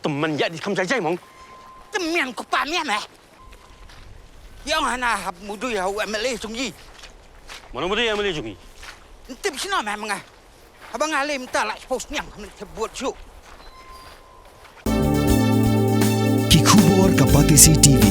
teman ya di kamsa jai mong. Temen ko pa miya meh. Yang hana mudu ya MLA sungji. Mana boleh yang boleh jungi. Tip sino meh mga. Abang alim ta la post nyang buat show. Kikubor Kapatisi TV.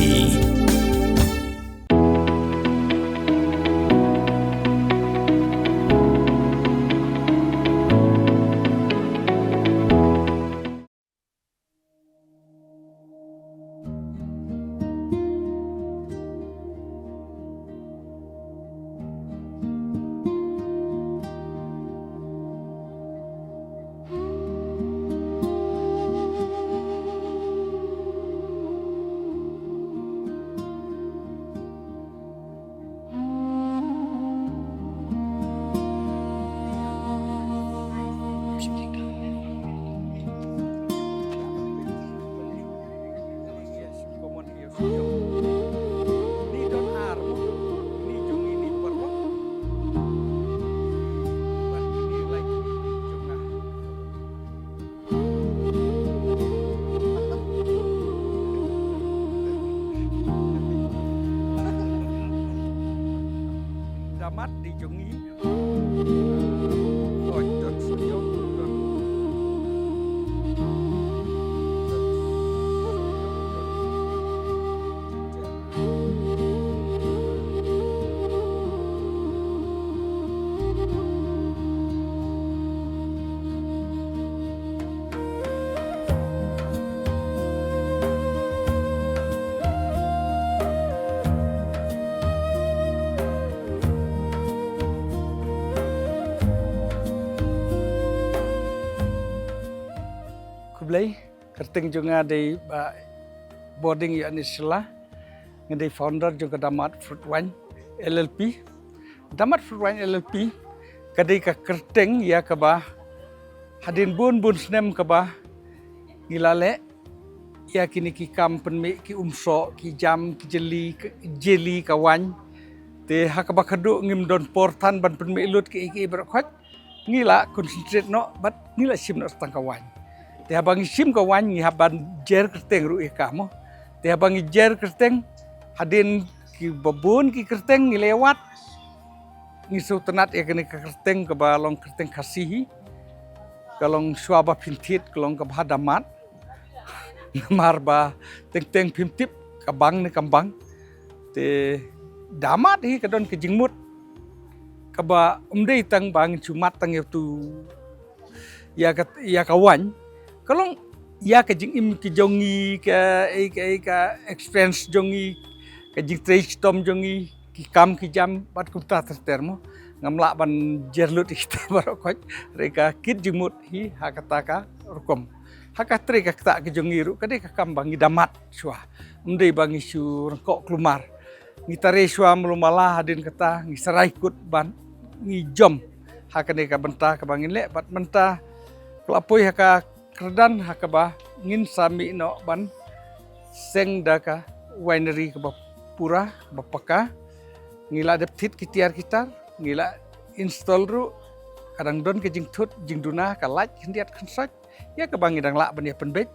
Damat dijungi Ojot suyong kublai kerting juga di boarding ya Nisla ngadi founder juga Damat Fruit Wine LLP. Damat Fruit Wine LLP kadai ka kerting ya kaba hadin bun snem kaba ngilale ya kini ki kam penmi ki umso ki jam ki jeli kawan te hakaba kadu ngim don portan ban penmi lut ki berkhot ngila concentrate no but ngila sim no tang kawan. Te habang sim kawan ngi haban jer kerteng ru ikamo. Te habang jer kerteng hadin ki babun ki kerteng ngi lewat ngi sutenat ya kini kerteng ke balong kerteng kasihi kalong suaba pintit kalong ke hadamat namar ba teng pimtip kabang ni kambang te damat hi kadon ke jingmut kaba umdei tang bang cumat tang tu ya kawan kalong ya ke jing im ki jongi ke experience jongi ke jing trace tom jongi ki kam ki jam bat kumta termo ngamla ban jerlut kita barokoj reka kit jingmut hi hakataka rukom hakatre ka ta ke jongi ru kade ka kam bangi damat swa umdei bangi su rengkok klumar ngitare swa melumala hadin kata ngisarai kut ban ngijom hakane ka benta ka bangin le bat menta kelapoi haka kerdan hakaba ngin sami no ban seng daka winery ke pura bapaka ngila deptit kitiar kitar ngila install ru kadang don ke jing tut jing duna ka laj hendiat khansaj ya ke bangi dang la ban ya penbet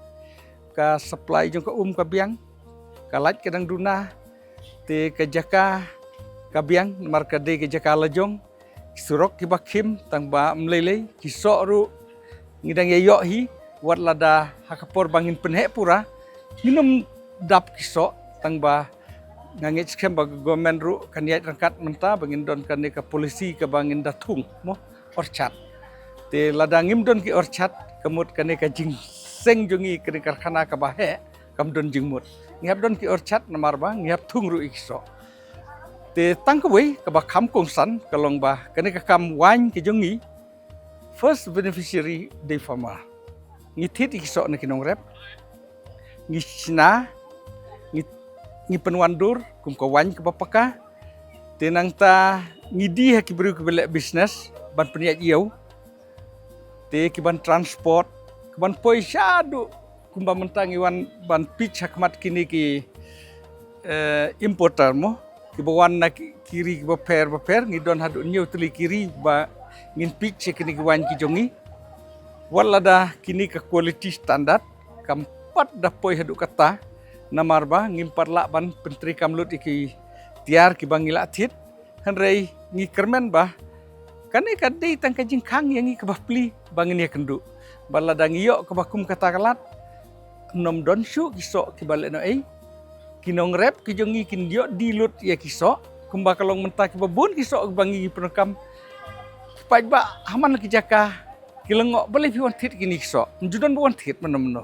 ka supply jong ka ka biang ka laj kadang duna te ke jaka ka biang marka de ke jaka lajong surok ki bakim tang ba mlele ki so ru ngidang yeyok hi wat lada hakapor bangin penhe pura minum dap kiso tang ba ngangit skem ba gomen ru kaniat rangkat menta bangin don kani ka polisi ka bangin datung mo orchat te lada ngim don ki orchat kemut kani ka jing seng jongi kani karkhana ka bahe kam don jingmut ngap don ki orchat namar ba ngap tung ru ikso te tang ka wei ka ba kam kongsan kalong ba kani ka kam wan ki jongi first beneficiary de farmer ngithit ikso na kinong rep ngisna ngi penwandur kum kawan ke bapaka tenang ta ngidi hakibru ke belak business ban peniat iau te kiban transport kiban poisa du kumba mentang iwan ban pitch hakmat kini ki importer mo kibawan na kiri baper ngidon hadu nyau teli kiri ba ngin pitch kini kiwan ki jongi walada kini ka quality standard kam pat dapoi haduk kata namar ba ngimpar lak ban Menteri Kamlut iki tiar ki bangila atit hanrei ngi kermen ba kane kadai tang kajing kang yang ngi kabapli bangin ya kendu baladang iyo kabakum kata kalat nom don syu kisok ki balik no kinong rep ki jongi kin dio dilut ya kisok kumba kalong mentah ki babun kisok bangi penekam pai ba haman ki jaka kilengok boleh pi wantit kini kisok njudon bo wantit meno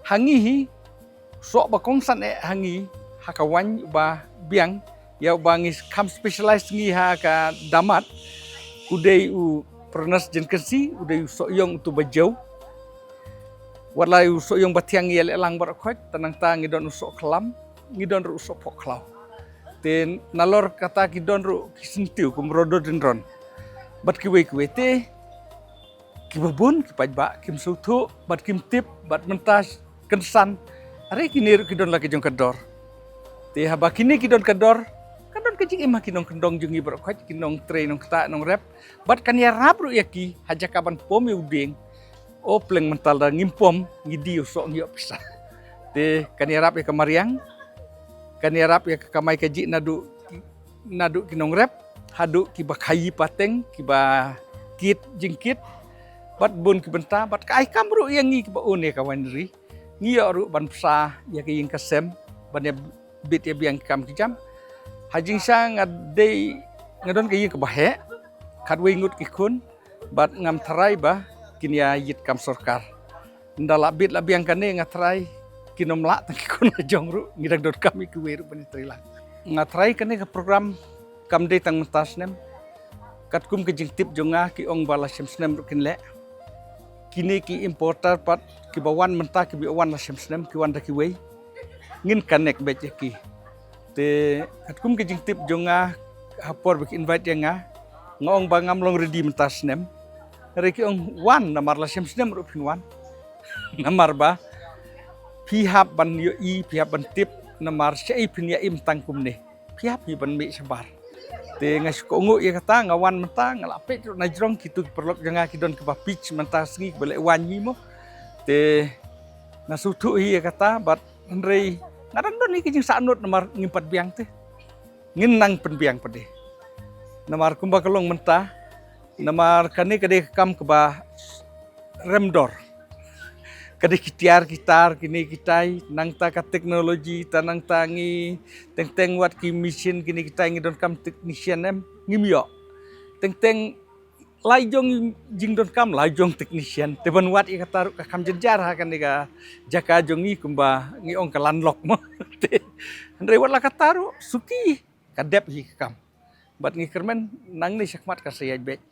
hangi hi sok ba kongsan hangi hakawan ba biang ya bangi kam specialized ngi ha ka damat udai u pernas jen kensi udai sok yong tu bajau walai usok yung batiang yel elang barakot tanang ta ngidon usok kelam ngidon ru usok poklau ten nalor kata kidon ru kisentiu kumrodo dendron bat kiwe te kibabun kipajba kim sutu bat kim tip bat mentas kensan are kini ru kidon lagi jong kedor te haba kini kidon kedor kadon kecing imah kinong kendong jungi barakot kinong train nong kata nong rep bat kan ya rap ru yaki hajakaban pomi uding o pleng mental da ngimpom ngidi usok ngiok pisah te kanirap ya kamariang kanirap ya kamai kaji nadu kinong rep hadu kiba kayi pateng kiba kit jingkit bat bun kibenta bat kai kamru yang ngi kiba une kawan ri ngiok ru ban psa ya kaying kasem ban ya bit ya biang kam kijam hajing sang adei ngadon kaying kebahe kadwe ngut kikun bat ngam tarai ba kini yit kam sorkar ndala bit labiang kane ngatrai kinom la tang kun jongru ngidang dot kami kuweru panitrila ngatrai kane ke program kam de tang mentasnem katkum ke jingtip jonga ki ong bala semsnem rukin le kini ki importer pat ki bawan menta ki bawan la semsnem ki wanda ki we ngin kanek bet ki te katkum ke jingtip jonga hapor bek invite yang ngong bangam long ready mentasnem Reki ong wan namar la semsnem rupin wan namar ba pihap ban yo pihap ban tip namar sei pin ya im tangkum ne pihap hi ban mi sabar te ngas ko ngu ya kata ngawan menta ngalape na jrong kitu perlok janga kidon ke pitch menta sngi bele wanyi mo te nasutu hi ya kata bat ndrei ngaran don iki jing sanut namar ngimpat biang te nginang pen biang pede namar kumba kelong menta namar kani kade kam keba remdor kade kitiar kitar kini kitai nang ta ka teknologi tanang tangi teng wat ki mission kini kita ngidon kam technician em ngimyo teng lajong jing don kam lajong technician teban wat i kata ka kam jenjar ha kan ga jaka jongi kumba ngi ong kalanlok mo te andre wat la kataru suki kadep hi kam bat ngi kermen nang ni sakmat ka sayaj be